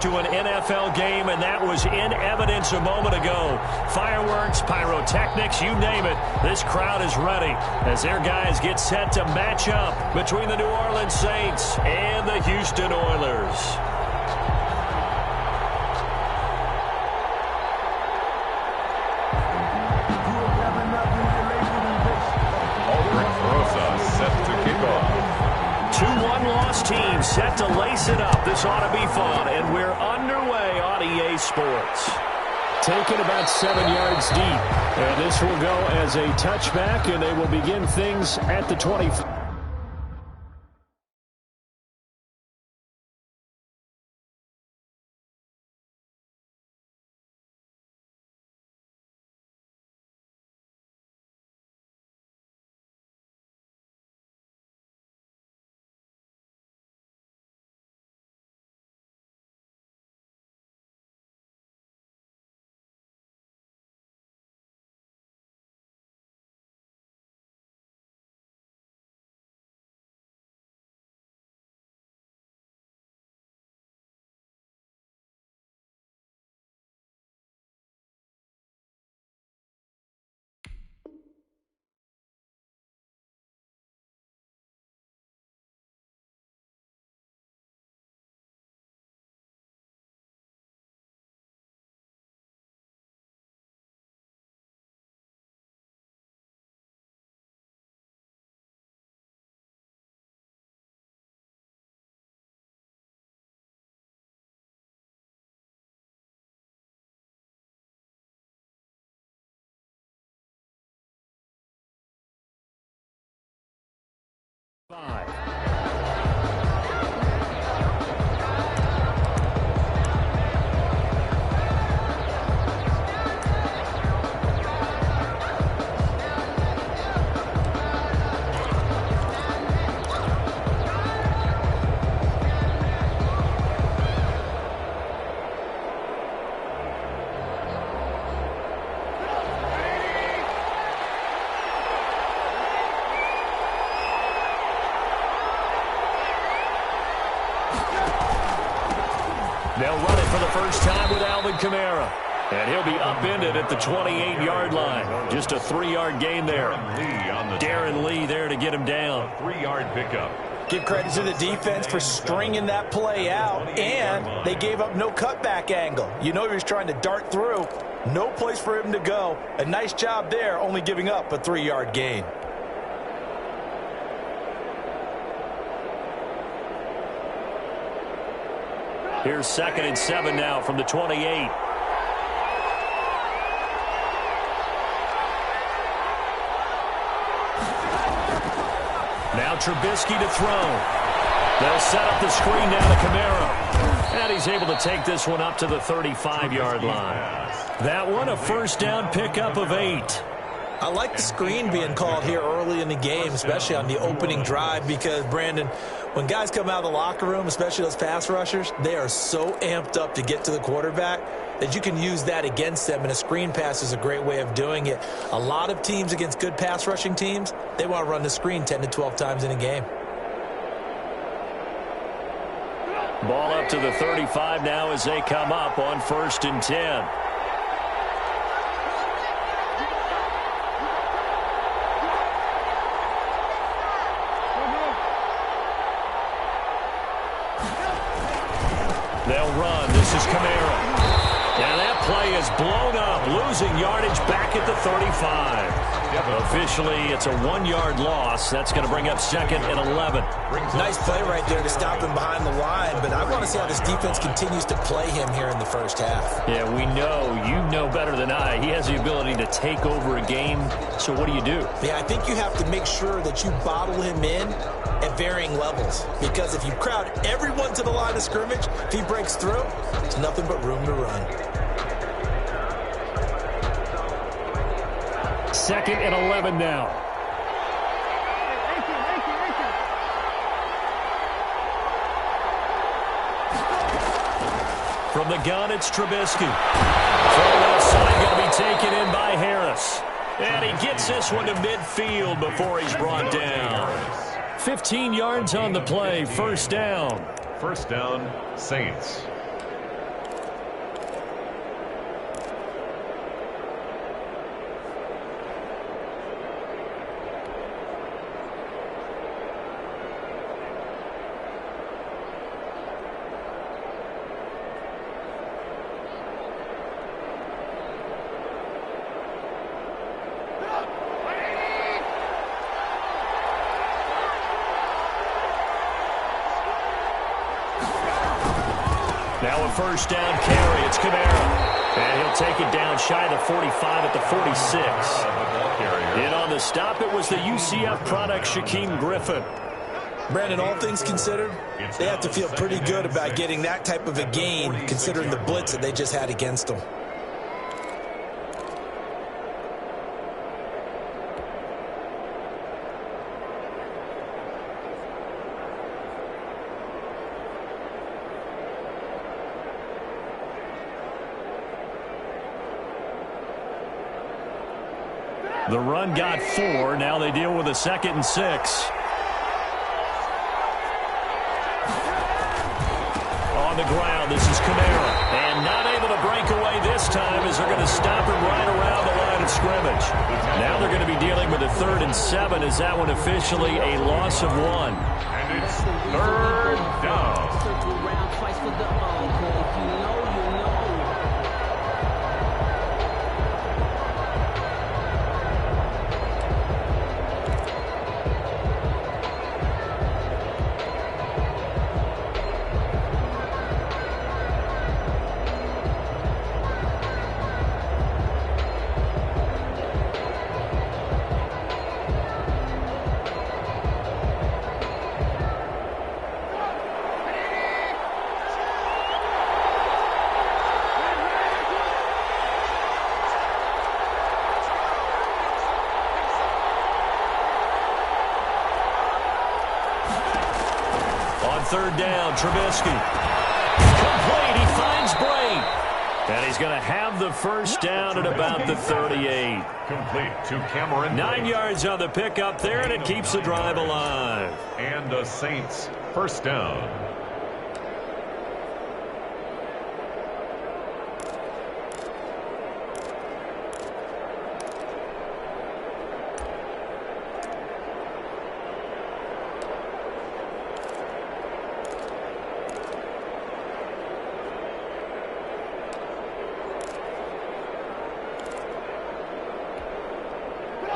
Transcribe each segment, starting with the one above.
To an NFL game, and that was in evidence a moment ago. Fireworks, pyrotechnics, you name it. This crowd is ready as their guys get set to match up between the New Orleans Saints and the Houston Oilers. Team set to lace it up. This ought to be fun, and we're underway on EA Sports. Taken about 7 yards deep, and this will go as a touchback, and they will begin things at the 20. They'll run it for the first time with Alvin Kamara. And he'll be upended at the 28-yard line. Just a 3-yard gain there. Darren Lee there to get him down. 3-yard pickup. Give credit to the defense for stringing that play out, and they gave up no cutback angle. You know he was trying to dart through. No place for him to go. A nice job there, only giving up a 3-yard gain. Here's 2nd and 7 now from the 28. Now Trubisky to throw. They'll set up the screen down to Kamara. And he's able to take this one up to the 35-yard line. That one a first down pickup of 8. I like the screen being called here early in the game, especially on the opening drive, because, Brandon, when guys come out of the locker room, especially those pass rushers, they are so amped up to get to the quarterback that you can use that against them, and a screen pass is a great way of doing it. A lot of teams against good pass rushing teams, they want to run the screen 10 to 12 times in a game. Ball up to the 35 now as they come up on 1st and 10. They'll run. This is Kamara. And that play is blown up, losing yardage back at the 35. Officially, it's a 1-yard loss. That's going to bring up 2nd and 11. Nice play right there to stop him behind the line, but I want to see how this defense continues to play him here in the first half. Yeah, we know. You know better than I. He has the ability to take over a game. So what do you do? Yeah, I think you have to make sure that you bottle him in at varying levels, because if you crowd everyone to the line of scrimmage, if he breaks through, it's nothing but room to run. 2nd and 11 now. From the gun, it's Trubisky. Throw outside, going to be taken in by Harris. And he gets this one to midfield before he's brought down. 15 yards on the play, first down. First down, Saints. Now a first down carry. It's Kamara. And he'll take it down shy of the 45 at the 46. In on the stop, it was the UCF product, Shaquem Griffin. Brandon, all things considered, they have to feel pretty good about getting that type of a gain, considering the blitz that they just had against them. The run got 4. Now they deal with a 2nd and 6. On the ground, this is Kamara. And not able to break away this time as they're going to stop him right around the line of scrimmage. Now they're going to be dealing with a 3rd and 7 as that one officially a loss of 1. And it's 3rd down. Third down, Trubisky. Complete, he finds Bray. And he's going to have the first down at about the 38. Complete to Cameron. 9 yards on the pickup there, and it keeps the drive alive. And the Saints, first down.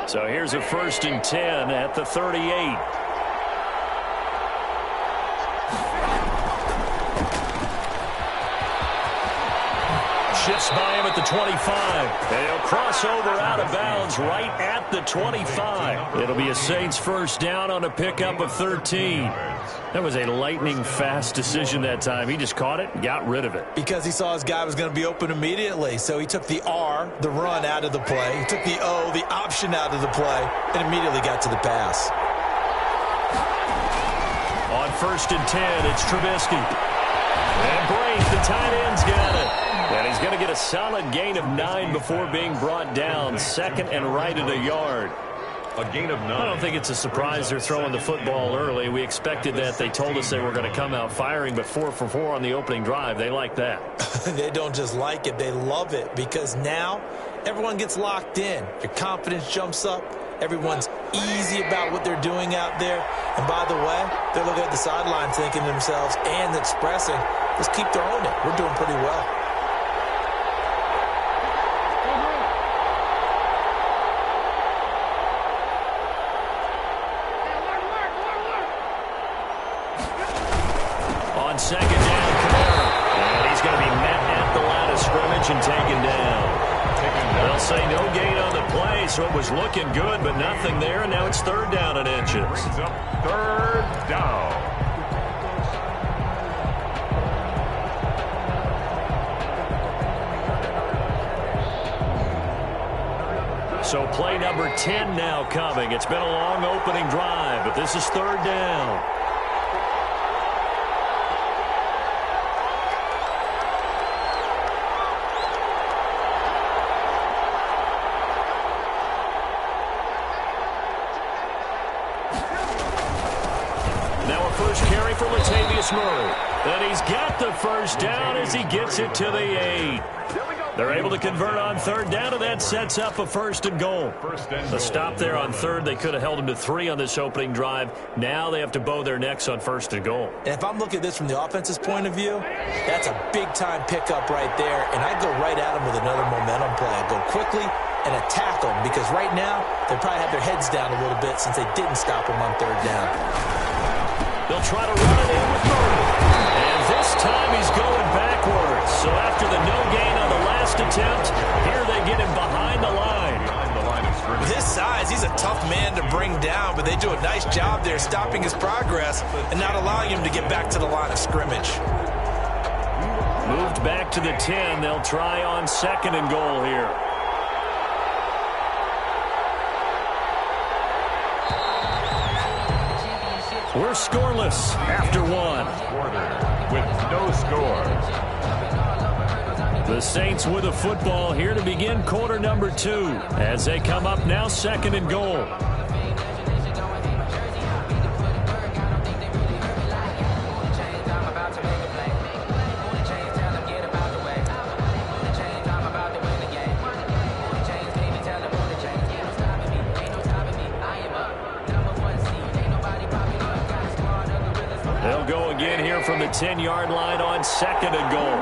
So here's a 1st and 10 at the 38. Shifts by him at the 25. And he'll cross over out of bounds right at the 25. It'll be a Saints first down on a pickup of 13. That was a lightning-fast decision that time. He just caught it and got rid of it. Because he saw his guy was going to be open immediately. So he took the R, the run, out of the play. He took the O, the option, out of the play, and immediately got to the pass. On 1st and 10, it's Trubisky. And Brate, the tight end's got it. And he's going to get a solid gain of 9 before being brought down. 2nd and right at a yard. A gain of 9. I don't think it's a surprise they're throwing the football early. We expected that. They told us they were going to come out firing, but 4 for 4 on the opening drive. They like that. They don't just like it. They love it because now everyone gets locked in. Your confidence jumps up. Everyone's easy about what they're doing out there. And by the way, they're looking at the sideline thinking to themselves and expressing, let's keep throwing it. We're doing pretty well. On 2nd down, Kamara. And he's going to be met at the line of scrimmage and taken down. They'll say no gain on the play, so it was looking good, but nothing there, and now it's 3rd down and inches. Brings up 3rd down. So play number 10 now coming. It's been a long opening drive, but this is 3rd down. First carry for Latavius Murray. And he's got the first down as he gets it to the 8. They're able to convert on 3rd down, and that sets up a 1st and goal. The stop there on 3rd, they could have held him to 3 on this opening drive. Now they have to bow their necks on 1st and goal. And if I'm looking at this from the offense's point of view, that's a big-time pickup right there. And I go right at him with another momentum play. I go quickly and attack them because right now they probably have their heads down a little bit since they didn't stop him on 3rd down. They'll try to run it in with Murray. And this time he's going backwards. So after the no gain on the last attempt, here they get him behind the line. Behind the line of scrimmage. With his size, he's a tough man to bring down, but they do a nice job there stopping his progress and not allowing him to get back to the line of scrimmage. Moved back to the 10. They'll try on 2nd and goal here. We're scoreless after 1. Quarter with no score. The Saints with a football here to begin quarter number 2 as they come up now 2nd and goal. They'll go again here from the 10-yard line on 2nd and goal.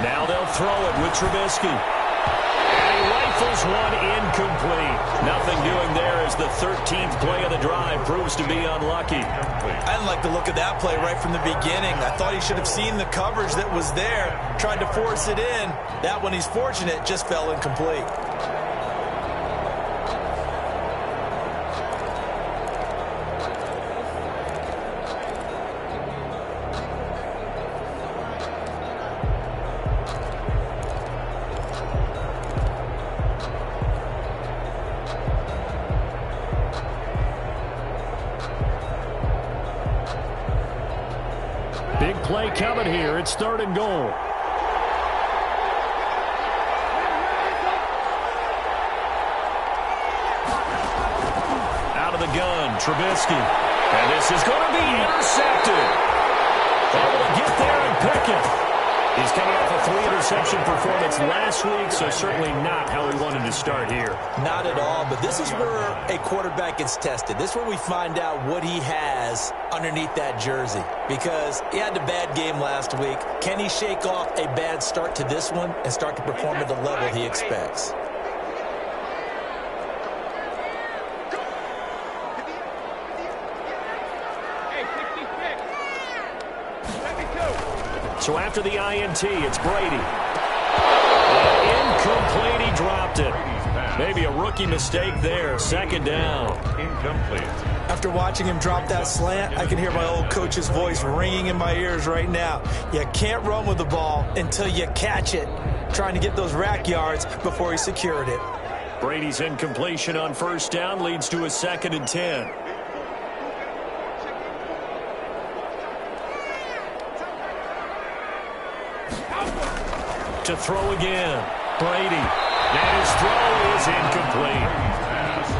Now they'll throw it with Trubisky. And he rifles one incomplete. Nothing doing there as the 13th play of the drive proves to be unlucky. I didn't like the look of that play right from the beginning. I thought he should have seen the coverage that was there, tried to force it in. That one, he's fortunate, just fell incomplete. Big play coming here. It's 3rd and goal. Out of the gun, Trubisky. And this is going to be intercepted. Able to get there and pick it. He's coming off a 3-interception performance last week, so certainly not how he wanted to start here. Not at all, but this is where a quarterback gets tested. This is where we find out what he has underneath that jersey, because he had a bad game last week. Can he shake off a bad start to this one and start to perform at the level he expects? So after the INT, it's Brady. Incomplete, he dropped it. Maybe a rookie mistake there. 2nd down. Incomplete. After watching him drop that slant, I can hear my old coach's voice ringing in my ears right now. You can't run with the ball until you catch it. Trying to get those rack yards before he secured it. Brady's incompletion on 1st down leads to a 2nd and 10. To throw again. Brady. And his throw is incomplete.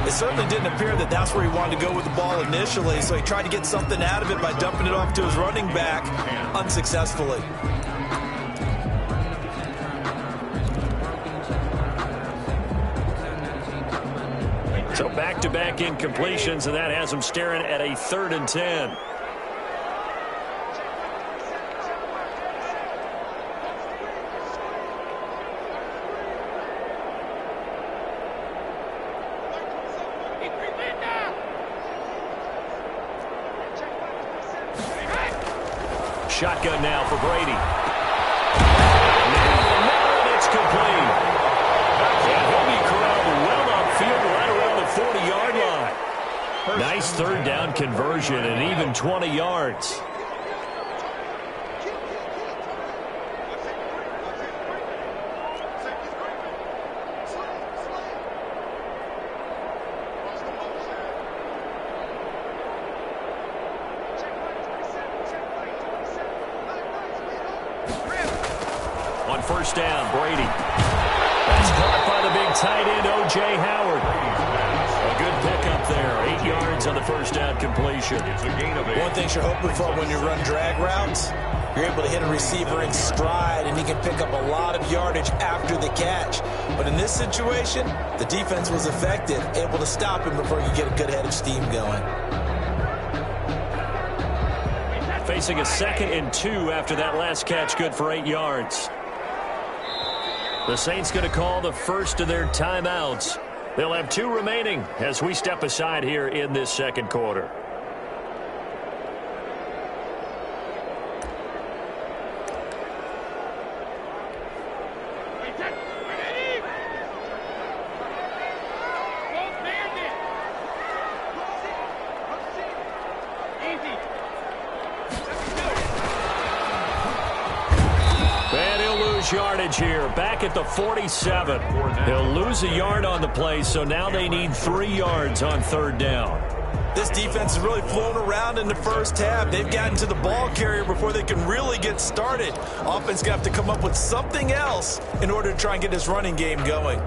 It certainly didn't appear that that's where he wanted to go with the ball initially, so he tried to get something out of it by dumping it off to his running back unsuccessfully. So back-to-back incompletions, and that has him staring at a 3rd and 10. Shotgun now for Brady. And it's complete. And he'll be corralled well upfield right around the 40-yard line. Nice 3rd down conversion and even 20 yards. On 1st down, Brady. That's caught by the big tight end, O.J. Howard. A good pickup there. 8 yards on the 1st down completion. It's a gain of 8. One thing you're hoping for when you run drag routes, you're able to hit a receiver in stride, and he can pick up a lot of yardage after the catch. But in this situation, the defense was effective, able to stop him before you get a good head of steam going. Facing a 2nd and 2 after that last catch, good for 8 yards. The Saints going to call the first of their timeouts. They'll have 2 remaining as we step aside here in this second quarter. Yardage here, back at the 47. He'll lose a yard on the play, so now they need 3 yards on 3rd down. This defense is really flown around in the first half. They've gotten to the ball carrier before they can really get started. Offense going to have to come up with something else in order to try and get this running game going.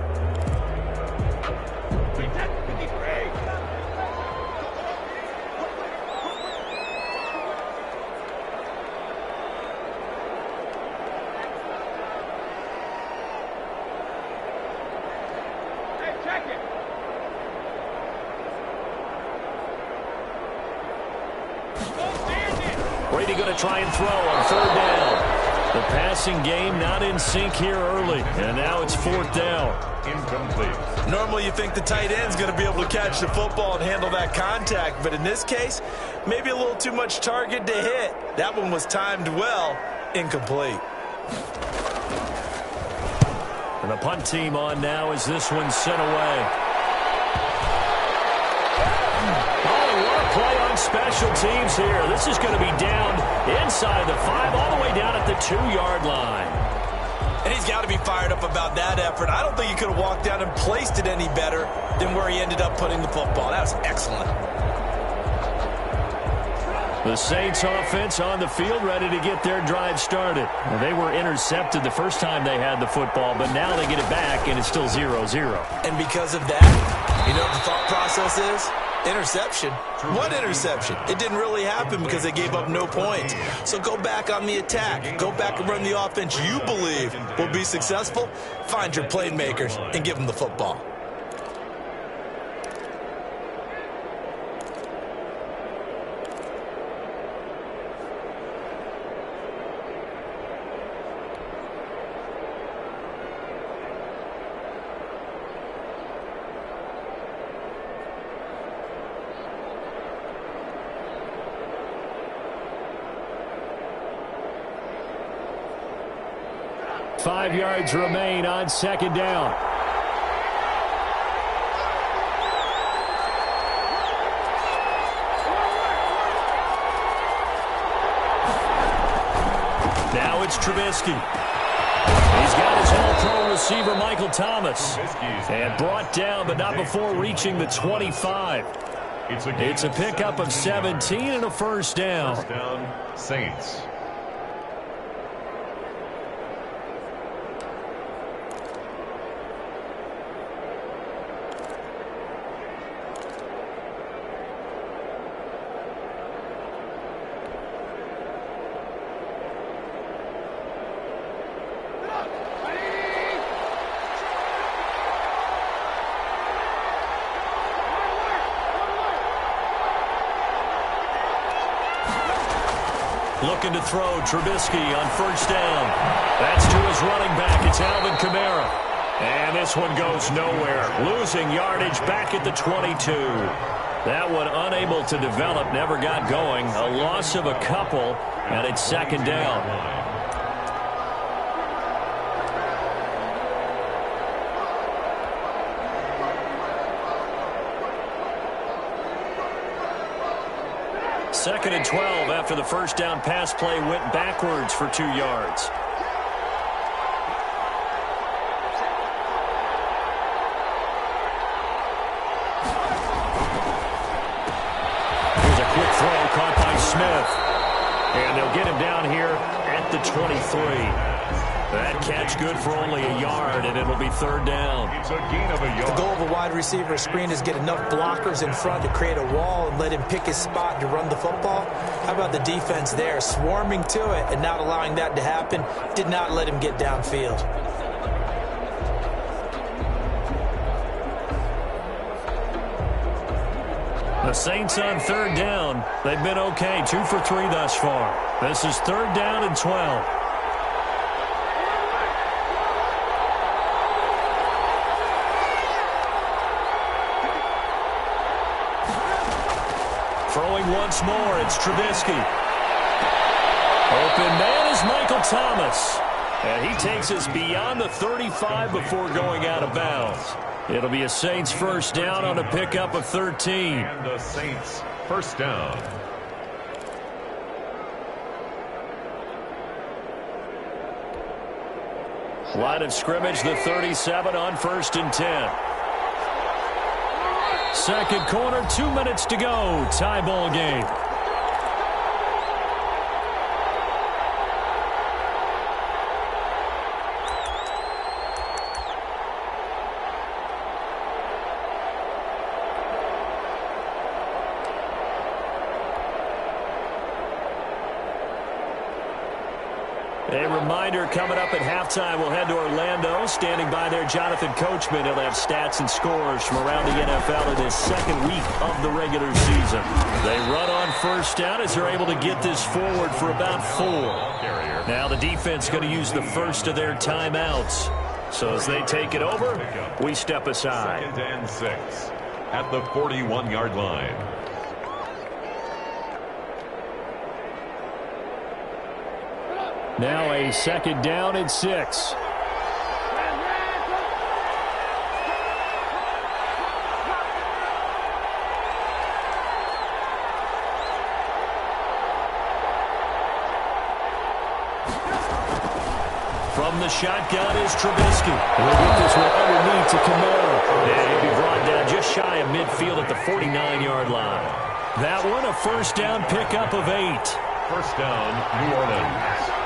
Brady going to try and throw on 3rd down. The passing game not in sync here early, and now it's 4th down. Incomplete. Normally you think the tight end's going to be able to catch the football and handle that contact, but in this case, maybe a little too much target to hit. That one was timed well. Incomplete. And the punt team on now as this one's sent away. Play on special teams here. This is going to be down inside the 5, all the way down at the 2-yard line. And he's got to be fired up about that effort. I don't think he could have walked down and placed it any better than where he ended up putting the football. That was excellent. The Saints offense on the field ready to get their drive started. Well, they were intercepted the first time they had the football, but now they get it back, and it's still 0-0. And because of that, you know what the thought process is? Interception. What interception? It didn't really happen because they gave up no points. So go back on the attack. Go back and run the offense you believe will be successful. Find your playmakers and give them the football. Five yards remain on 2nd down. Now it's Trubisky. He's got his all-pro receiver, Michael Thomas. And brought down, but not before reaching the 25. It's a pickup of 17 and a 1st down. First down, Saints. Looking to throw, Trubisky on 1st down. That's to his running back. It's Alvin Kamara. And this one goes nowhere. Losing yardage back at the 22. That one unable to develop, never got going. A loss of a couple, and it's 2nd down. Second and 12 after the 1st down pass play went backwards for 2 yards. Here's a quick throw caught by Smith. And they'll get him down here at the 23. That catch good for only a yard, and it'll be 3rd down. It's a gain of a yard. The goal of a wide receiver screen is get enough blockers in front to create a wall and let him pick his spot to run the football. How about the defense there, swarming to it and not allowing that to happen? Did not let him get downfield. The Saints on 3rd down. They've been okay, 2 for 3 thus far. This is 3rd down and 12. Throwing once more, it's Trubisky. Open man is Michael Thomas. And he takes us beyond the 35 before going out of bounds. It'll be a Saints first down on a pickup of 13. And the Saints first down. Line of scrimmage, the 37 on 1st and 10. Second quarter, 2 minutes to go. Tie ball game. A reminder, coming up at halftime, we'll head to Orlando. Standing by there, Jonathan Coachman. He'll have stats and scores from around the NFL in his second week of the regular season. They run on first down as they're able to get this forward for about 4. Now the defense going to use the first of their timeouts. So as they take it over, we step aside. 2nd and 6 at the 41-yard line. Now a second down and 6. From the shotgun is Trubisky. He'll get this one underneath to Kamara. And he'll be brought down just shy of midfield at the 49-yard line. That one, a first down pickup of 8. First down, New Orleans.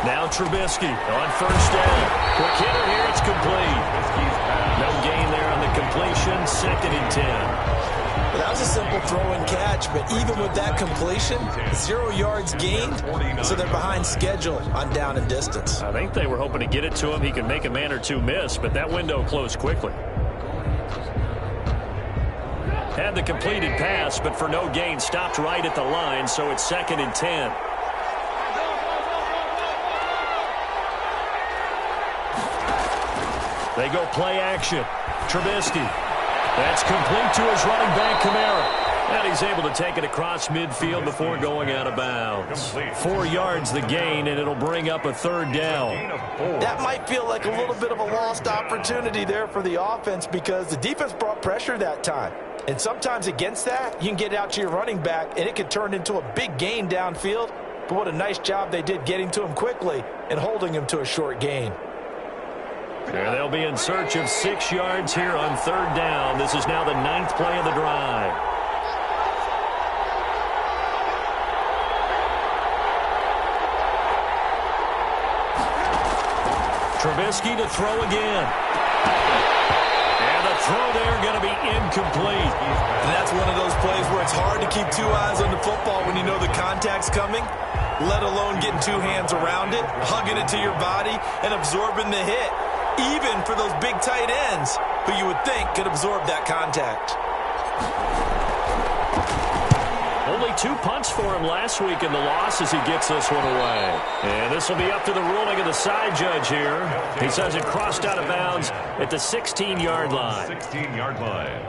Now Trubisky on first down. Quick hitter here, it's complete. No gain there on the completion, 2nd and 10. Well, that was a simple throw and catch, but even with that completion, 0 yards gained, so they're behind schedule on down and distance. I think they were hoping to get it to him. He could make a man or two miss, but that window closed quickly. Had the completed pass, but for no gain, stopped right at the line, so it's 2nd and 10. They go play action. Trubisky. That's complete to his running back, Kamara. And he's able to take it across midfield before going out of bounds. 4 yards the gain, and it'll bring up a 3rd down. That might feel like a little bit of a lost opportunity there for the offense because the defense brought pressure that time. And sometimes against that, you can get out to your running back, and it could turn into a big gain downfield. But what a nice job they did getting to him quickly and holding him to a short gain. And they'll be in search of 6 yards here on 3rd down. This is now the 9th play of the drive. Trubisky to throw again. And the throw there going to be incomplete. And that's one of those plays where it's hard to keep 2 eyes on the football when you know the contact's coming, let alone getting 2 hands around it, hugging it to your body, and absorbing the hit. Even for those big tight ends who you would think could absorb that contact. Only 2 punts for him last week in the loss as he gets this one away. And this will be up to the ruling of the side judge here. He says it crossed out of bounds at the 16-yard line. 16-yard line.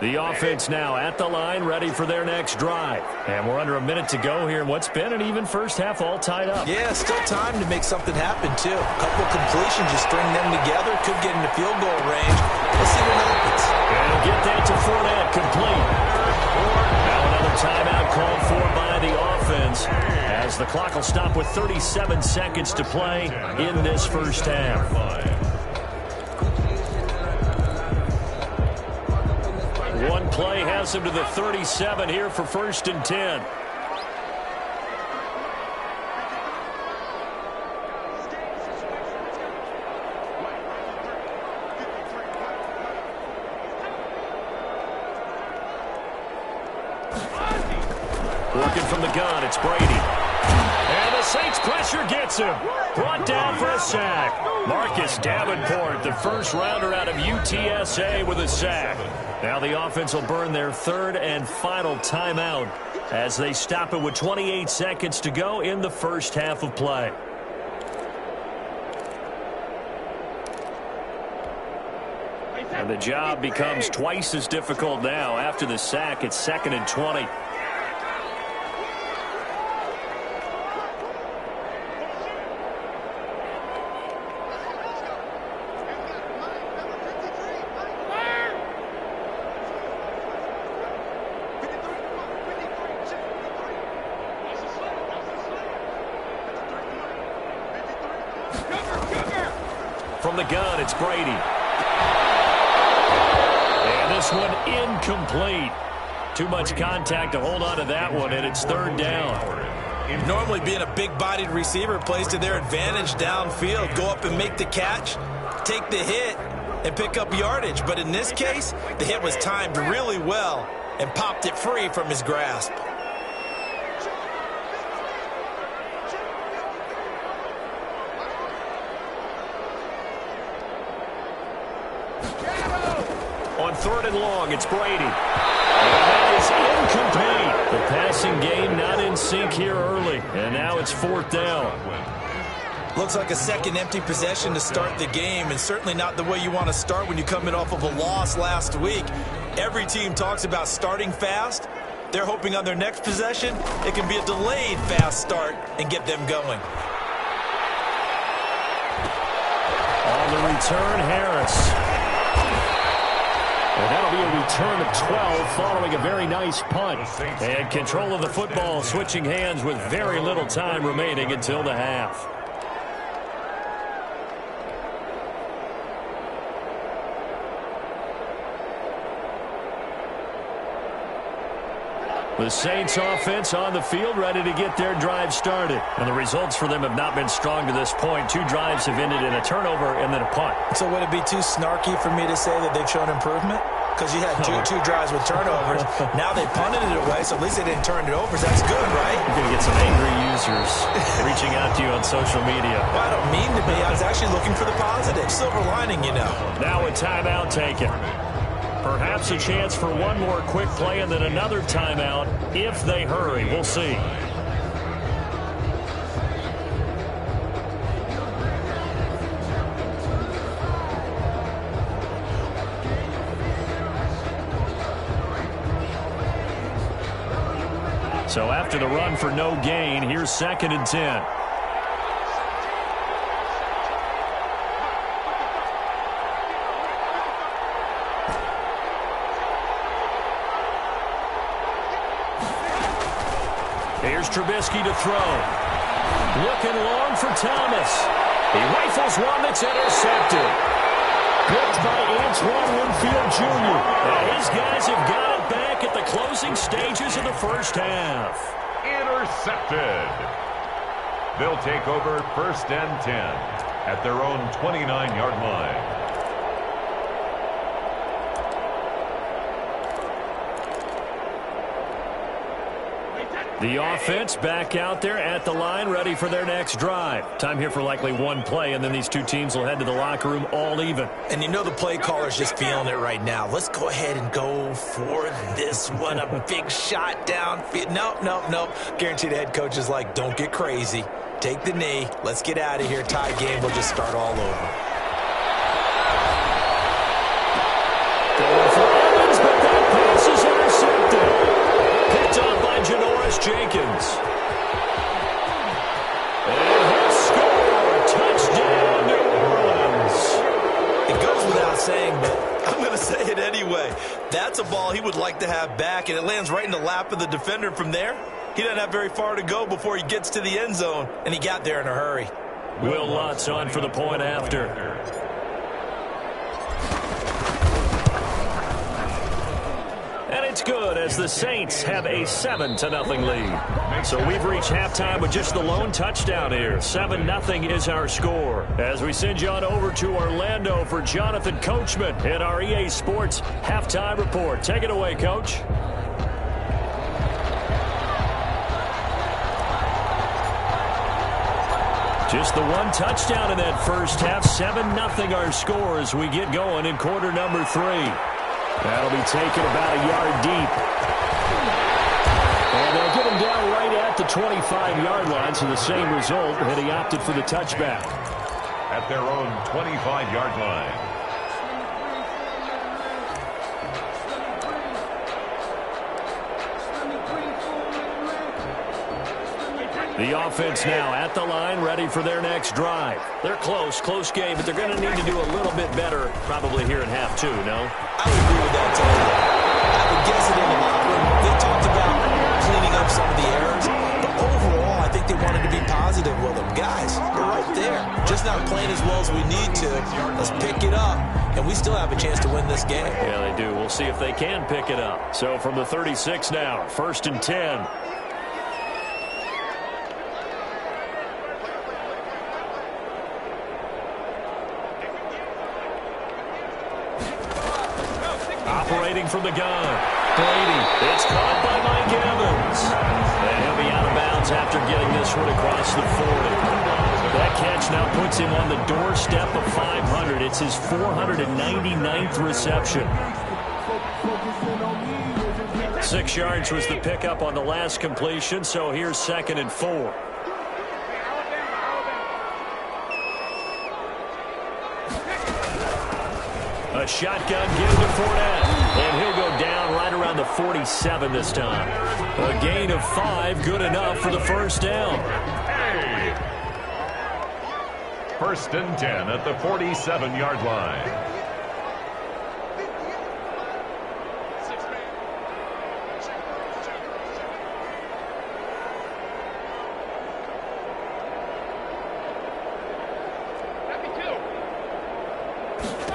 The offense now at the line, ready for their next drive. And we're under a minute to go here in what's been an even first half, all tied up. Yeah, still time to make something happen, too. A couple of completions, you string them together, could get into field goal range. Let's see what happens. And get that to Fournette, complete. Now another timeout called for by the offense, as the clock will stop with 37 seconds to play in this first half. One play has him to the 37 here for 1st and 10. Working from the gun, it's Brady. And the Saints play pressure gets him. Brought down for a sack. Marcus Davenport, the first rounder out of UTSA, with a sack. Now the offense will burn their third and final timeout as they stop it with 28 seconds to go in the first half of play. And the job becomes twice as difficult now. After the sack, it's 2nd and 20. From the gun, it's Brady. And this one incomplete. Too much contact to hold on to that one, and it's 3rd down. Normally being a big-bodied receiver plays to their advantage downfield. Go up and make the catch, take the hit, and pick up yardage. But in this case, the hit was timed really well and popped it free from his grasp. On 3rd and long, it's Brady. And that is incomplete. The passing game not in sync here early. And now it's 4th down. Looks like a second empty possession to start the game, and certainly not the way you want to start when you come in off of a loss last week. Every team talks about starting fast. They're hoping on their next possession it can be a delayed fast start and get them going. On the return, Harris. And that'll be a return of 12 following a very nice punt. And control of the football switching hands with very little time remaining until the half. The Saints offense on the field ready to get their drive started. And the results for them have not been strong to this point. 2 drives have ended in a turnover and then a punt. So would it be too snarky for me to say that they've shown improvement? Because you had two drives with turnovers. Now they punted it away, so at least they didn't turn it over. So that's good, right? You're going to get some angry users reaching out to you on social media. Well, I don't mean to be. I was actually looking for the positive. Silver lining, you know. Now a timeout taken. Perhaps a chance for one more quick play and then another timeout if they hurry. We'll see. So after the run for no gain, here's 2nd and 10. Here's Trubisky to throw. Looking long for Thomas. He rifles one that's intercepted. Picked by Antoine Winfield Jr. His guys have got it back at the closing stages of the first half. Intercepted. They'll take over 1st and 10 at their own 29-yard line. The offense back out there at the line, ready for their next drive. Time here for likely one play, and then these two teams will head to the locker room all even. And you know the play caller's just feeling it right now. Let's go ahead and go for this one. A big shot downfield. Nope. Guaranteed the head coach is like, don't get crazy. Take the knee. Let's get out of here. Tie game. We'll just start all over. Going for Evans, but that pass is intercepted. Picked up by Janoris Jenkins. And he'll score. Touchdown, New Orleans. It goes without saying, but I'm going to say it anyway. That's a ball he would like to have back, and it lands right in the lap of the defender from there. He doesn't have very far to go before he gets to the end zone, and he got there in a hurry. Will Lutz on for the point after. And it's good as the Saints have a 7-0 lead. So we've reached halftime with just the lone touchdown here. 7-0 is our score. As we send you on over to Orlando for Jonathan Coachman in our EA Sports Halftime Report. Take it away, Coach. Just the one touchdown in that first half. 7-0 our score as we get going in quarter number 3. That'll be taken about a yard deep. And they'll get him down right at the 25-yard line, so the same result, and he opted for the touchback. At their own 25-yard line. The offense now at the line, ready for their next drive. They're close game, but they're going to need to do a little bit better probably here in half 2, no? I would agree with that, Tony. I would guess it in the locker room. They talked about cleaning up some of the errors, but overall, I think they wanted to be positive with them. Guys, we're right there. Just not playing as well as we need to. Let's pick it up, and we still have a chance to win this game. Yeah, they do. We'll see if they can pick it up. So from the 36 now, 1st and 10. Operating from the gun. Brady. It's caught by Mike Evans. And he'll be out of bounds after getting this one across the 40. That catch now puts him on the doorstep of 500. It's his 499th reception. 6 yards was the pickup on the last completion, so here's 2nd and 4. A shotgun give to Fournette, and he'll go down right around the 47 this time. A gain of 5, good enough for the first down. Hey. 1st and 10 at the 47-yard line.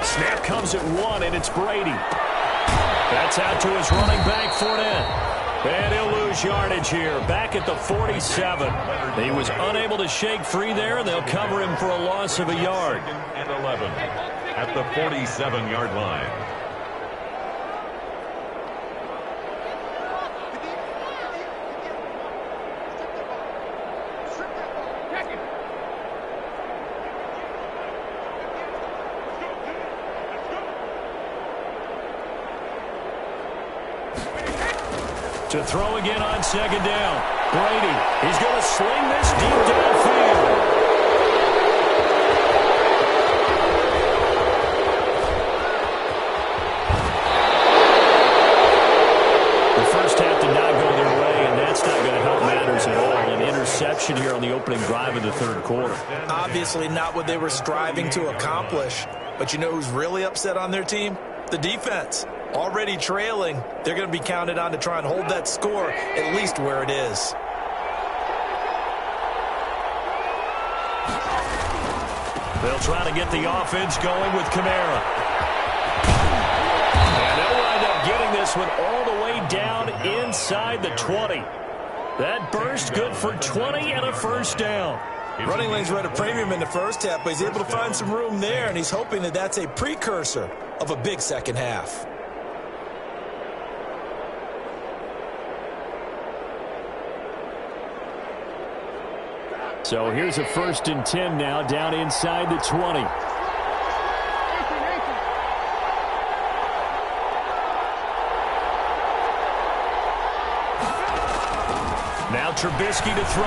Snap comes at 1, and it's Brady. That's out to his running back, Fournette. And he'll lose yardage here, back at the 47. He was unable to shake free there, and they'll cover him for a loss of a yard. 2nd and 11 at the 47-yard line. To throw again on 2nd down. Brady, he's going to sling this deep downfield. The first half did not go their way, and that's not going to help matters at all. An interception here on the opening drive of the 3rd quarter. Obviously not what they were striving to accomplish. But you know who's really upset on their team? The defense. Already trailing, they're going to be counted on to try and hold that score at least where it is. They'll try to get the offense going with Kamara. And they'll wind up getting this one all the way down inside the 20. That burst good for 20 and a first down. Running lanes were at a premium in the first half, but he's able to find some room there, and he's hoping that that's a precursor of a big second half. So here's a 1st and 10 now, down inside the 20. Now Trubisky to throw.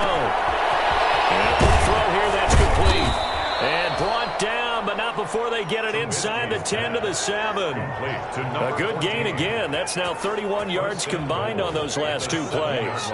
And the throw here, that's complete. And brought down, but not before they get it inside the 10 to the 7. A good gain again. That's now 31 yards combined on those last 2 plays.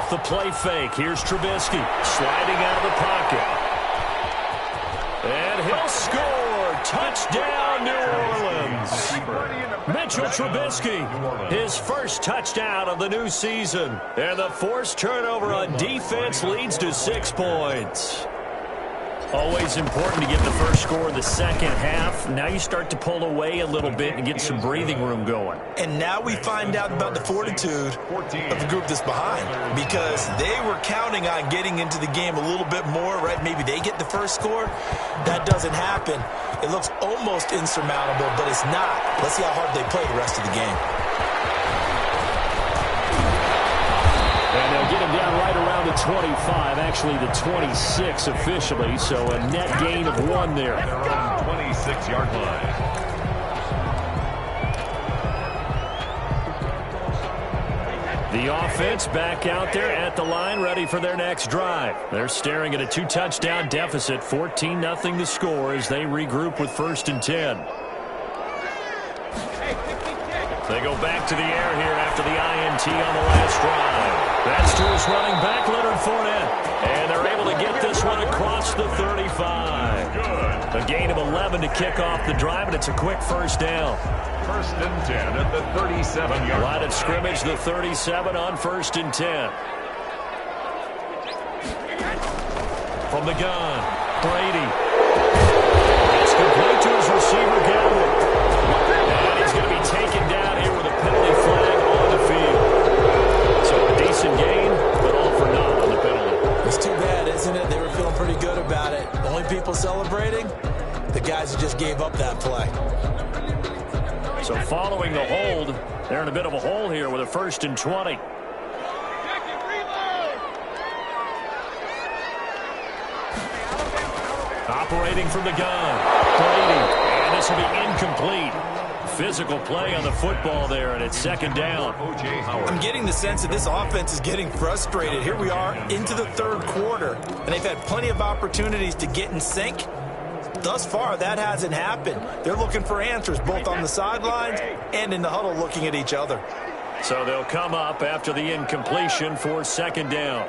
The play fake. Here's Trubisky sliding out of the pocket. And he'll score. Touchdown, New Orleans. Mitchell Trubisky, his first touchdown of the new season. And the forced turnover on defense leads to 6 points. Always important to get the first score in the second half. Now you start to pull away a little bit and get some breathing room going. And now we find out about the fortitude of the group that's behind, because they were counting on getting into the game a little bit more, right? Maybe they get the first score. That doesn't happen. It looks almost insurmountable, but it's not. Let's see how hard they play the rest of the game. And they'll get him down right around the 25, actually the 26 officially, so a net gain of 1 there. Their own 26-yard line. The offense back out there at the line, ready for their next drive. They're staring at a 2-touchdown deficit, 14-0 the score as they regroup with 1st and 10. They go back to the air here after the INT on the last drive. That's to his running back, Leonard Fournette. And they're able to get this one across the 35. A gain of 11 to kick off the drive, and it's a quick first down. 1st and 10 at the 37-yard line. Line of scrimmage, the 37 on 1st and 10. From the gun, Brady. It's complete to his receiver, Galvin. And he's going to be taken down here with a penalty flag on the field. So a decent gain, but all for naught on the penalty. It's too bad, isn't it? They were feeling pretty good about it. The only people celebrating, the guys who just gave up that play. So following the hold, they're in a bit of a hole here with a 1st and 20. Operating from the gun, Brady, and this will be incomplete. Physical play on the football there, and it's 2nd down. I'm getting the sense that this offense is getting frustrated. Here we are into the 3rd quarter, and they've had plenty of opportunities to get in sync. Thus far, that hasn't happened. They're looking for answers both on the sidelines and in the huddle looking at each other. So they'll come up after the incompletion for 2nd down.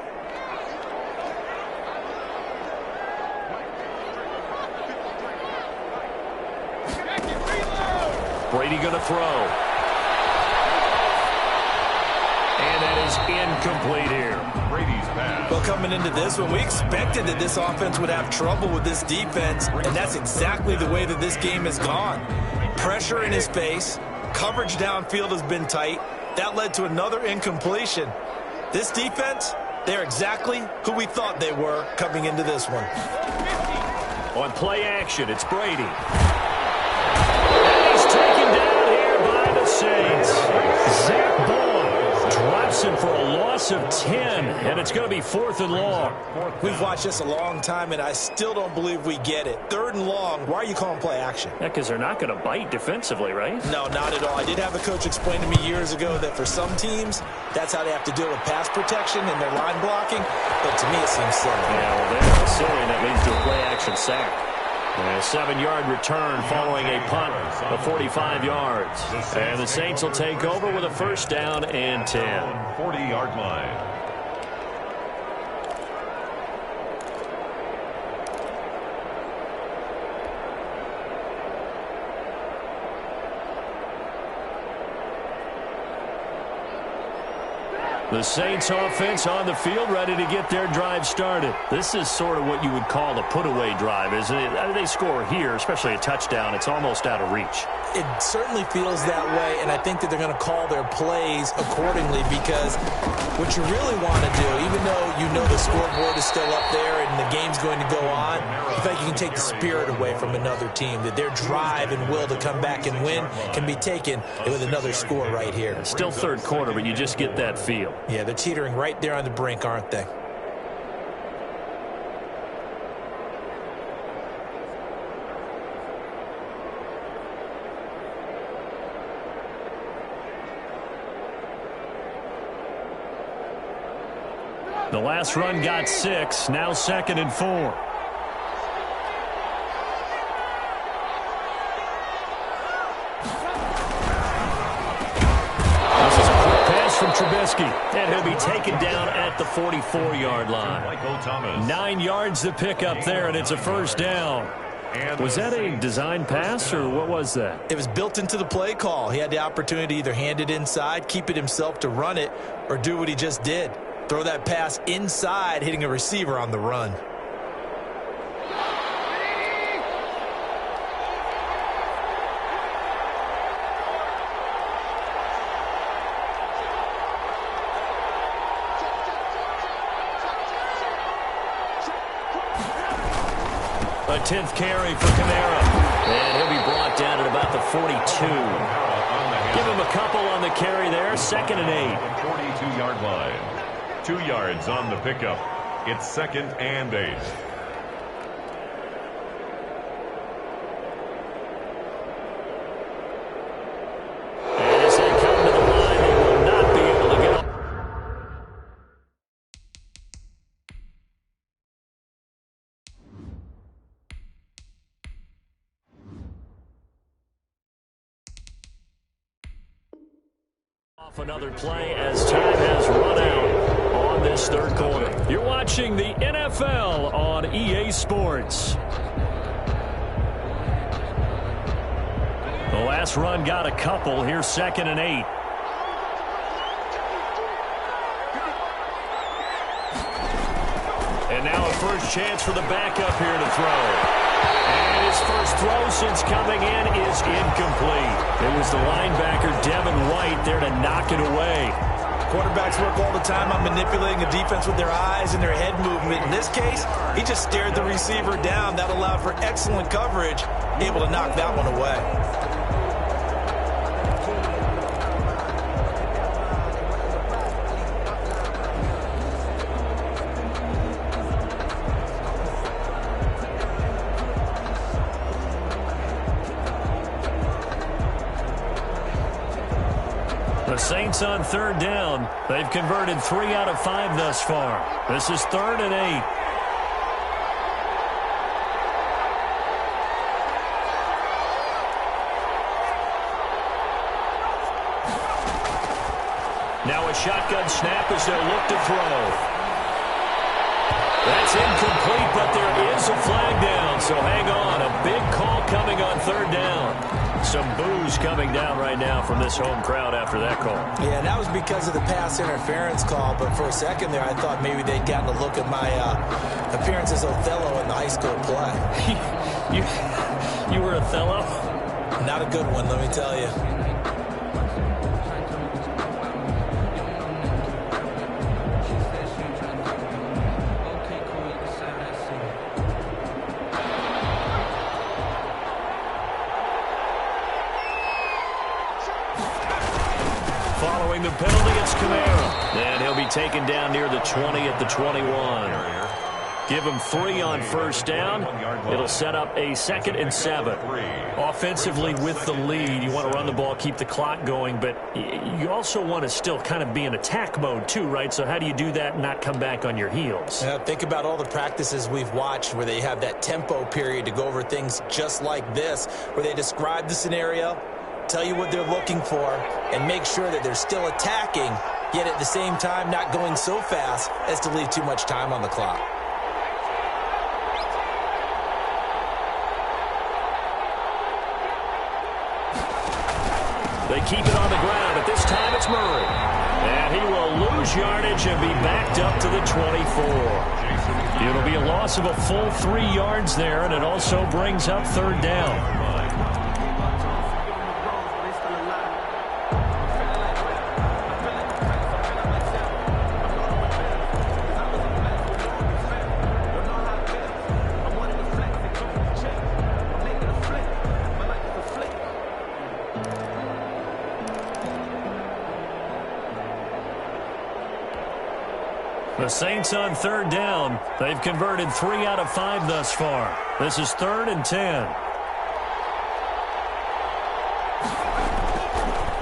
Brady going to throw. And that is incomplete here. Brady's pass. Well, coming into this one, we expected that this offense would have trouble with this defense, and that's exactly the way that this game has gone. Pressure in his face, coverage downfield has been tight. That led to another incompletion. This defense, they're exactly who we thought they were coming into this one. On play action, it's Brady. Taken down here by the Saints. Zach Boyd drops him for a loss of 10, and it's going to be 4th and long. We've watched this a long time, and I still don't believe we get it. 3rd and long, why are you calling play action? Yeah, because they're not going to bite defensively, right? No, not at all. I did have a coach explain to me years ago that for some teams, that's how they have to deal with pass protection and their line blocking, but to me it seems silly. Yeah, well, they're silly, and that leads to a play action sack. A 7-yard return following a punt of 45 yards. And the Saints will take over with a 1st down and 10. 40-yard line. The Saints offense on the field, ready to get their drive started. This is sort of what you would call a put-away drive, isn't it? I mean, they score here, especially a touchdown. It's almost out of reach. It certainly feels that way, and I think that they're going to call their plays accordingly, because what you really want to do, even though you know the scoreboard is still up there and the game's going to go on, I think you can take the spirit away from another team, that their drive and will to come back and win can be taken with another score right here. It's still 3rd quarter, but you just get that feel. Yeah, they're teetering right there on the brink, aren't they? The last run got 6, now 2nd and 4. From Trubisky, and he'll be taken down at the 44-yard line. 9 yards to pick up there, and it's a 1st down. And Was that a design pass, or what was that? It was built into the play call. He had the opportunity to either hand it inside, keep it himself to run it, or do what he just did. Throw that pass inside, hitting a receiver on the run. A 10th carry for Kamara. And he'll be brought down at about the 42. Give him a couple on the carry there. 2nd and 8. 42-yard line. 2 yards on the pickup. It's 2nd and 8. And as they come to the line, they will not be able to get up. Off another play as time has run out on this 3rd quarter. You're watching the NFL on EA Sports. The last run got a couple. Here's 2nd and 8. And now a first chance for the backup here to throw. And his first throw since coming in is incomplete. It was the linebacker, Devin White, there to knock it away. Quarterbacks work all the time on manipulating the defense with their eyes and their head movement. In this case, he just stared the receiver down. That allowed for excellent coverage, able to knock that one away. The Saints on 3rd down. They've converted 3 out of 5 thus far. This is 3rd and 8. Now a shotgun snap as they'll look to throw. That's incomplete, but there is a flag down, so hang on. A big call coming on 3rd down. Some boos coming down right now from this home crowd after that call. Yeah, and that was because of the pass interference call, but for a second there I thought maybe they'd gotten a look at my appearance as Othello in the high school play. You were Othello? Not a good one, let me tell you. Following the penalty, it's Kamara. And he'll be taken down near the 20 at the 21. Give him 3 on 1st down. It'll set up a 2nd and 7. Offensively with the lead, you want to run the ball, keep the clock going, but you also want to still kind of be in attack mode too, right? So how do you do that and not come back on your heels? Think about all the practices we've watched where they have that tempo period to go over things just like this, where they describe the scenario, tell you what they're looking for, and make sure that they're still attacking, yet at the same time not going so fast as to leave too much time on the clock. They keep it on the ground, but this time it's Murray. And he will lose yardage and be backed up to the 24. It'll be a loss of a full 3 yards there, and it also brings up 3rd down. The Saints on 3rd down. They've converted 3 out of 5 thus far. This is 3rd and 10.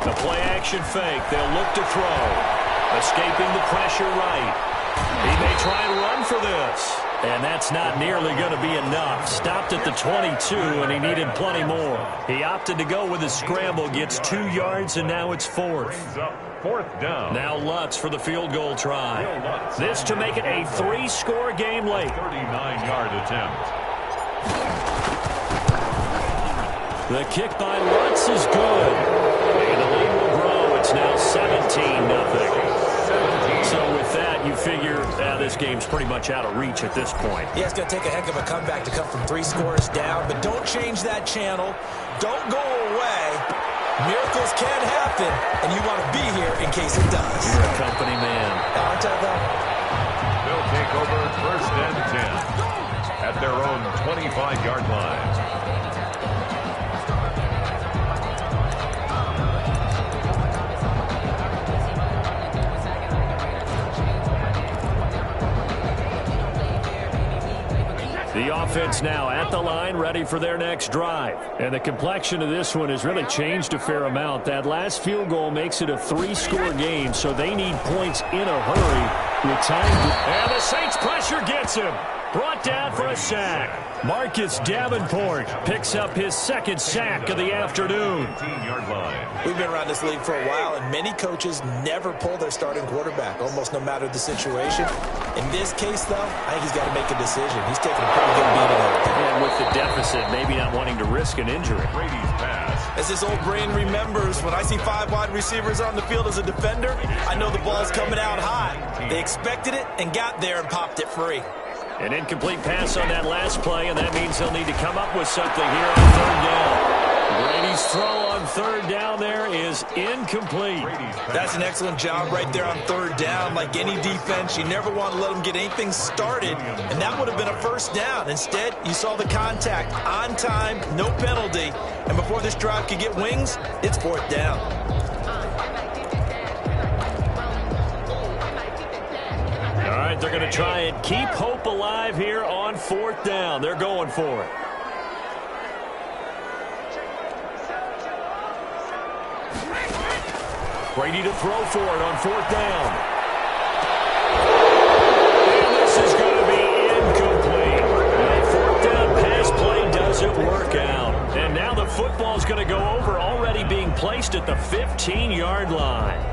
The play-action fake. They'll look to throw. Escaping the pressure right. He may try and run for this. And that's not nearly going to be enough. Stopped at the 22, and he needed plenty more. He opted to go with his scramble, gets 2 yards, and now it's 4th. 4th down. Now Lutz for the field goal try. This to make it a 3-score game late. 39-yard attempt. The kick by Lutz is good. And the lead will grow. It's now 17-0. So with that, you figure this game's pretty much out of reach at this point. Yeah, it's going to take a heck of a comeback to come from 3 scores down, but don't change that channel. Don't go away. Miracles can happen, and you want to be here in case it does. You're a company man. Aren't I, though? They'll take over 1st and 10 at their own 25-yard line. The offense now at the line, ready for their next drive. And the complexion of this one has really changed a fair amount. That last field goal makes it a 3-score game, so they need points in a hurry with time. And the Saints pressure gets him. Brought down for a sack. Marcus Davenport picks up his 2nd sack of the afternoon. 15-yard line. We've been around this league for a while, and many coaches never pull their starting quarterback, almost no matter the situation. In this case, though, I think he's got to make a decision. He's taking a pretty good beating out there. And with the deficit, maybe not wanting to risk an injury. Brady's pass. As his old brain remembers, when I see 5 wide receivers on the field as a defender, I know the ball's coming out high. They expected it and got there and popped it free. An incomplete pass on that last play, and that means they'll need to come up with something here on 3rd down. Brady's throw on 3rd down there is incomplete. That's an excellent job right there on 3rd down. Like any defense, you never want to let them get anything started, and that would have been a 1st down. Instead, you saw the contact on time, no penalty, and before this drive could get wings, it's 4th down. All right, they're going to try and keep hope alive here on 4th down. They're going for it. Brady to throw for it on 4th down. And this is going to be incomplete. That 4th down pass play doesn't work out. And now the football's going to go over, already being placed at the 15-yard line.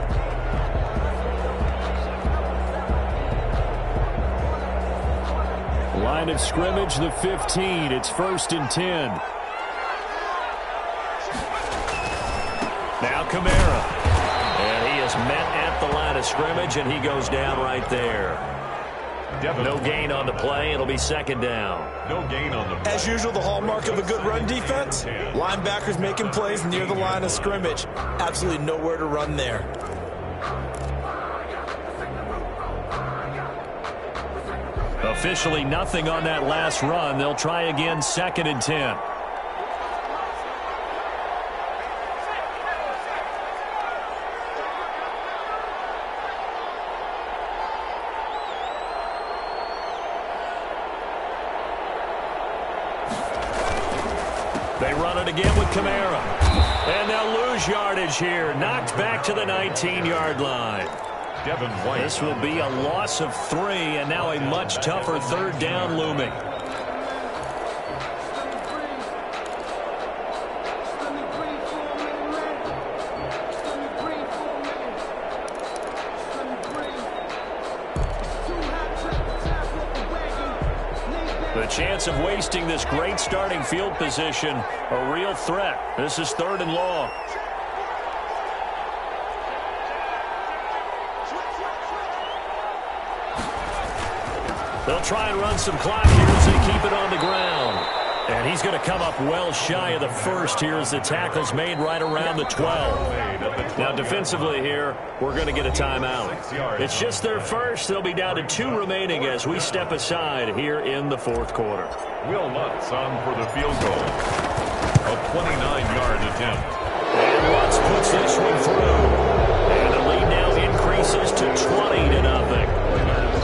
Line of scrimmage, the 15. It's 1st and 10. Now Kamara. And he is met at the line of scrimmage, and he goes down right there. No gain on the play. It'll be 2nd down. No gain on the play. As usual, the hallmark of a good run defense, linebackers making plays near the line of scrimmage. Absolutely nowhere to run there. Officially nothing on that last run. They'll try again, 2nd and 10. They run it again with Kamara. And they'll lose yardage here. Knocked back to the 19-yard line. This will be a loss of 3, and now a much tougher 3rd down looming. The chance of wasting this great starting field position, a real threat. This is 3rd and long. They'll try and run some clock here as they keep it on the ground. And he's going to come up well shy of the 1st here as the tackle's made right around the 12. Now defensively here, we're going to get a timeout. It's just their 1st. They'll be down to 2 remaining as we step aside here in the 4th quarter. Will Lutz on for the field goal. A 29-yard attempt. And Lutz puts this one through. And the lead now increases to 20-0.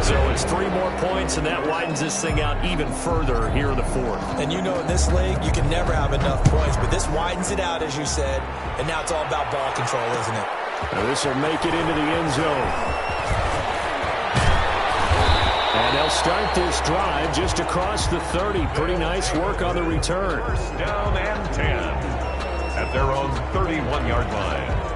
So it's 3 more points, and that widens this thing out even further here in the 4th. And you know in this league, you can never have enough points, but this widens it out, as you said, and now it's all about ball control, isn't it? Now this will make it into the end zone. And they'll start this drive just across the 30. Pretty nice work on the return. 1st down and 10 at their own 31-yard line.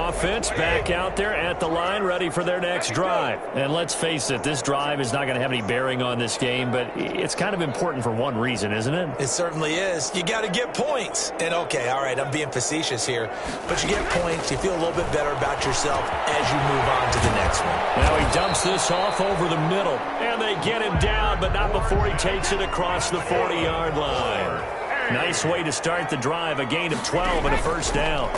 offense back out there at the line, ready for their next drive. And let's face it, this drive is not going to have any bearing on this game, but it's kind of important for one reason, isn't it? It certainly is. You got to get points. And, okay, all right, I'm being facetious here, but you get points, you feel a little bit better about yourself as you move on to the next one. Now he dumps this off over the middle, and they get him down, but not before he takes it across the 40-yard line. Nice way to start the drive, a gain of 12 and a first down.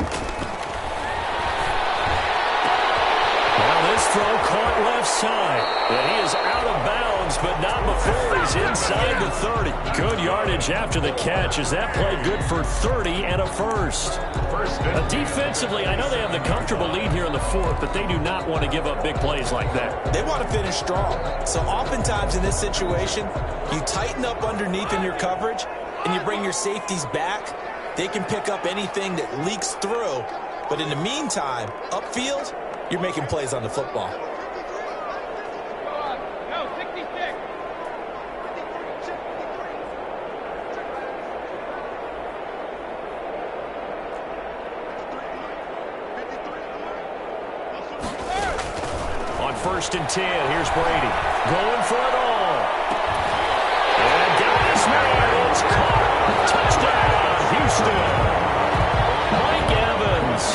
Now this throw caught left side, and he is out of bounds, but not before he's inside the 30. Good yardage after the catch as that play good for 30 and a first. Defensively, I know they have the comfortable lead here in the fourth, but they do not want to give up big plays like that. They want to finish strong. So oftentimes in this situation, you tighten up underneath in your coverage, and you bring your safeties back. They can pick up anything that leaks through. But in the meantime, upfield, you're making plays on the football. On 1st and 10, here's Brady. Going for it all. And down this man is caught. Touchdown, Houston. Mike Evans,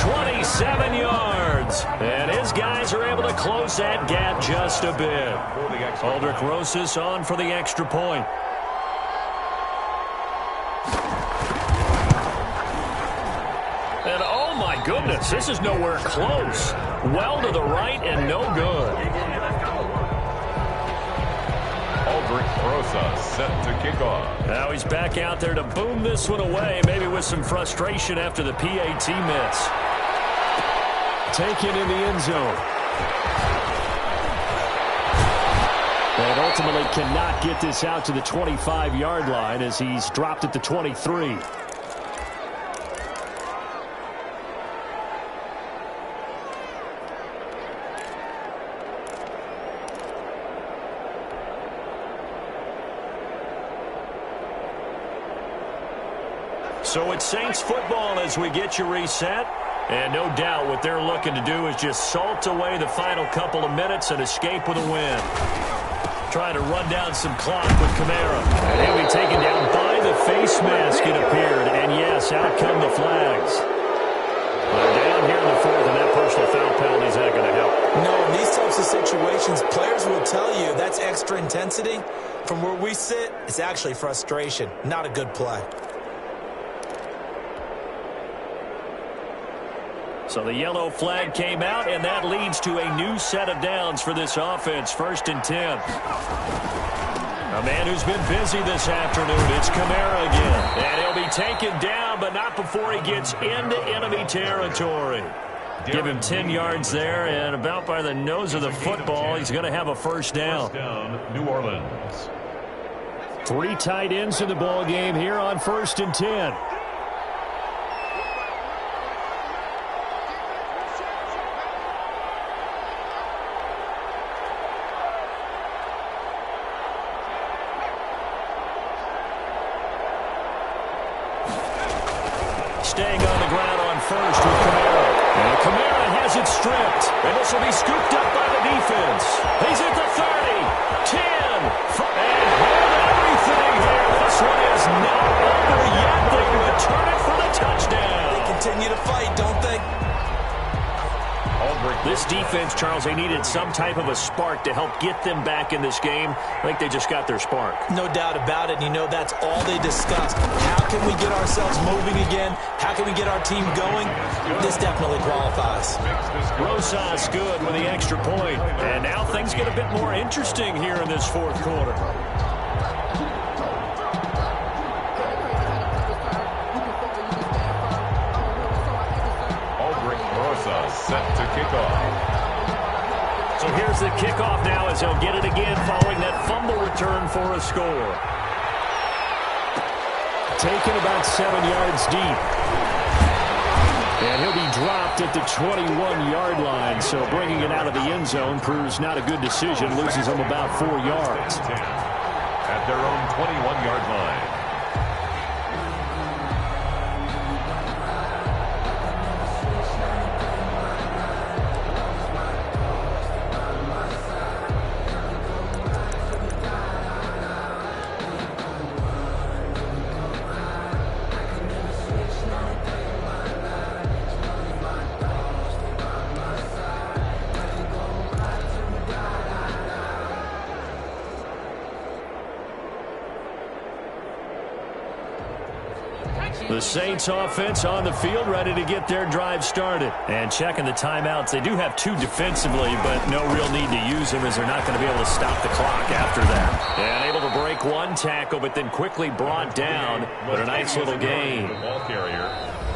27 yards. And his guys are able to close that gap just a bit. Aldrich Rosas on for the extra point. And oh my goodness, this is nowhere close. Well to the right and no good. Aldrich Rosas set to kick off. Now he's back out there to boom this one away, maybe with some frustration after the PAT miss. Taken in the end zone. And ultimately cannot get this out to the 25-yard line as he's dropped at the 23. So it's Saints football as we get you reset. And no doubt what they're looking to do is just salt away the final couple of minutes and escape with a win. Trying to run down some clock with Kamara. And he'll be taken down by the face mask, it appeared. And yes, out come the flags. But down here in the fourth, and that personal foul penalty is not going to help. No, in these types of situations, players will tell you that's extra intensity. From where we sit, it's actually frustration. Not a good play. So the yellow flag came out, and that leads to a new set of downs for this offense. 1st and 10. A man who's been busy this afternoon. It's Kamara again. And he'll be taken down, but not before he gets into enemy territory. Give him 10 yards there, and about by the nose of the football, he's going to have a first down. First down, New Orleans. 3 tight ends in the ball game here on 1st and 10. Staying on the ground on first with Kamara. And Kamara has it stripped. And this will be scooped up by the defense. He's at the 30, 10, and hold everything here. This one is not over yet. They return it for the touchdown. They continue to fight, don't they? This defense, Charles, they needed some type of a spark to help get them back in this game. I think they just got their spark. No doubt about it. You know, that's all they discussed. How can we get ourselves moving again? How can we get our team going? This definitely qualifies. Rosas good with the extra point. And now things get a bit more interesting here in this fourth quarter. Set to kick off. So here's the kickoff now as he'll get it again following that fumble return for a score. Taken about 7 yards deep. And he'll be dropped at the 21-yard line. So bringing it out of the end zone proves not a good decision. Loses him about 4 yards. At their own 21-yard line. The Saints offense on the field, ready to get their drive started. And checking the timeouts, they do have 2 defensively, but no real need to use them as they're not going to be able to stop the clock after that. And able to break 1 tackle, but then quickly brought down. But a nice little gain.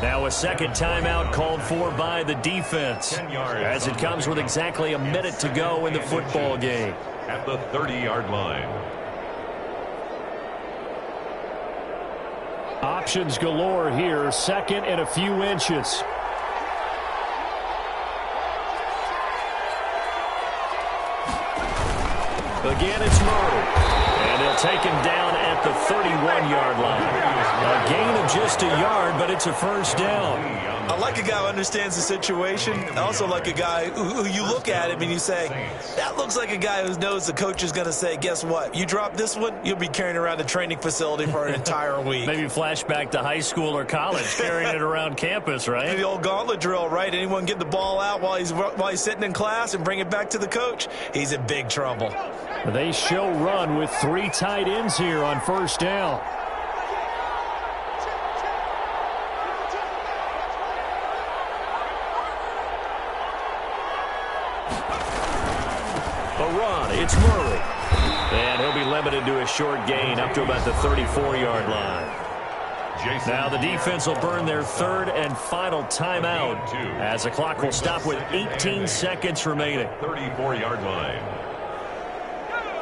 Now a second timeout called for by the defense, as it comes with exactly a minute to go in the football game. At the 30-yard line. Options galore here, second and a few inches. Again, it's Murray. And they'll take him down at the 31-yard line. A gain of just a yard, but it's a first down. I like a guy who understands the situation. I also like a guy who you look at him and you say, that looks like a guy who knows the coach is going to say, guess what? You drop this one, you'll be carrying around the training facility for an entire week. Maybe flashback to high school or college, carrying it around campus, right? The old gauntlet drill, right? Anyone get the ball out while he's sitting in class and bring it back to the coach? He's in big trouble. They show run with 3 tight ends here on first down. A run, it's Murray. And he'll be limited to a short gain up to about the 34-yard line. Now the defense will burn their 3rd and final timeout as the clock will stop with 18 seconds remaining. 34-yard line.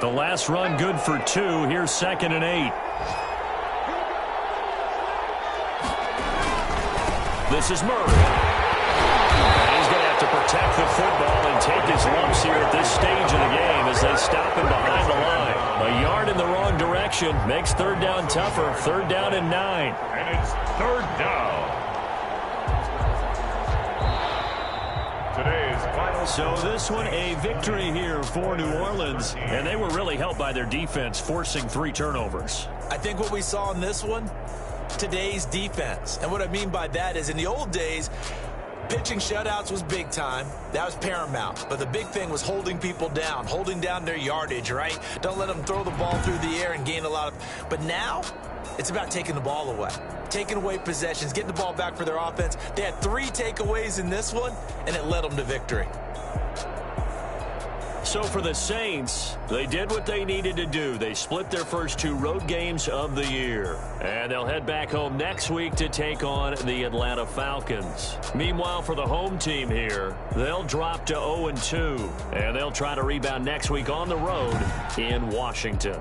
The last run good for 2. Here's 2nd and 8. This is Murray. And he's going to have to protect the football and take his lumps here at this stage of the game as they stop him behind the line. A yard in the wrong direction makes 3rd down tougher. 3rd down and 9. And it's 3rd down. Today's final. So this one a victory here for New Orleans, and they were really helped by their defense forcing 3 turnovers. I think what we saw in this one, today's defense. And what I mean by that is in the old days, pitching shutouts was big time. That was paramount. But the big thing was holding people down, holding down their yardage, right? Don't let them throw the ball through the air and gain a lot of... But now, it's about taking the ball away. Taking away possessions, getting the ball back for their offense. They had 3 takeaways in this one, and it led them to victory. So for the Saints, they did what they needed to do. They split their first 2 road games of the year. And they'll head back home next week to take on the Atlanta Falcons. Meanwhile, for the home team here, they'll drop to 0-2. And they'll try to rebound next week on the road in Washington.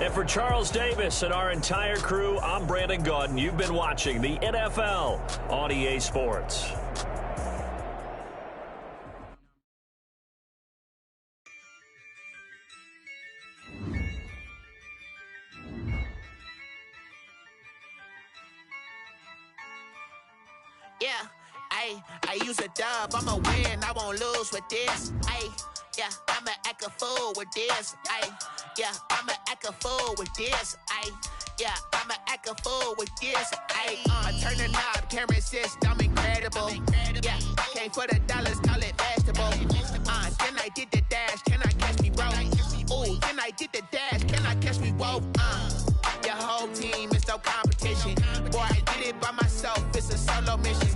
And for Charles Davis and our entire crew, I'm Brandon Gaudin. You've been watching the NFL on EA Sports. Yeah, I use a dub, I'ma win, I won't lose with this. Yeah, I'ma act a fool with this. Yeah, I'ma act a fool with this. Yeah, I'ma act a fool with this. I turn the knob, camera assist, I'm incredible. Yeah, came for the dollars, call it vegetable. Then I did the dash, can I catch me, bro? Ooh, then I did the dash, can I catch me, whoa? Your whole team is no competition. Boy, I did it by myself, it's a solo mission.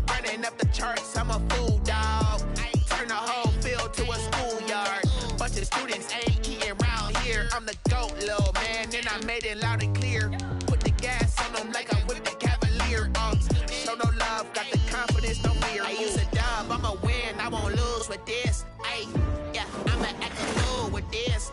Running up the charts, I'm a fool, dog. Turn the whole field to a schoolyard. Bunch of students ain't eating round here. I'm the GOAT, little man, and I made it loud and clear. Put the gas on them like I'm with the Cavalier. Show no love, got the confidence, no fear. I use a dub, I'ma win, I won't lose with this. Yeah, I'ma act a fool with this.